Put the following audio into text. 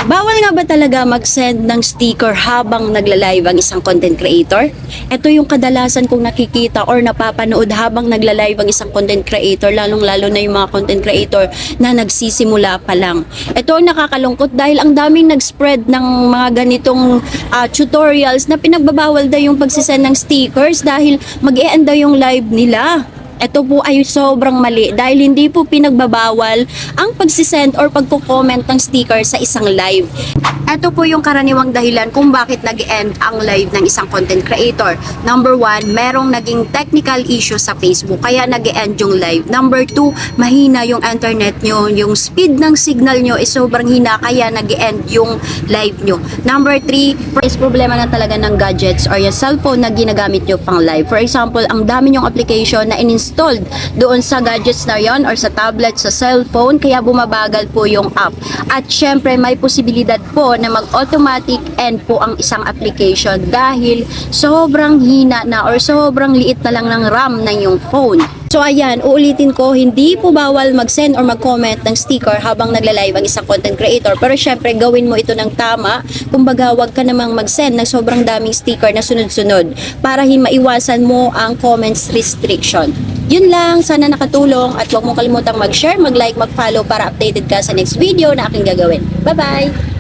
Bawal nga ba talaga mag-send ng sticker habang nagla-live ang isang content creator? Ito yung kadalasan kong nakikita or napapanood habang nagla-live ang isang content creator, lalong-lalo na yung mga content creator na nagsisimula pa lang. Ito ang nakakalungkot dahil ang daming nag-spread ng mga ganitong tutorials na pinagbabawal daw yung pagsisend ng stickers dahil mag-e-end daw yung live nila. Ito po ay sobrang mali dahil hindi po pinagbabawal ang pagsisend or pagko-comment ng sticker sa isang live. Ito po yung karaniwang dahilan kung bakit nag-end ang live ng isang content creator. Number 1, merong naging technical issue sa Facebook kaya nag-end yung live. Number 2, mahina yung internet nyo, yung speed ng signal nyo is sobrang hina kaya nag-end yung live nyo. Number 3, is problema na talaga ng gadgets or yung cellphone na ginagamit nyo pang live. For example, ang dami nyong application na installed doon sa gadgets na yon or sa tablet, sa cellphone, kaya bumabagal po yung app. At syempre may posibilidad po na mag-automatic end po ang isang application dahil sobrang hina na or sobrang liit na lang ng RAM ng yung phone. So ayan, uulitin ko, hindi po bawal mag-send or mag-comment ng sticker habang nagla-live ang isang content creator. Pero syempre, gawin mo ito ng tama. Kumbaga, wag ka namang mag-send ng sobrang daming sticker na sunod-sunod para maiwasan mo ang comments restriction. Yun lang, sana nakatulong at huwag mong kalimutang mag-share, mag-like, mag-follow para updated ka sa next video na aking gagawin. Bye-bye!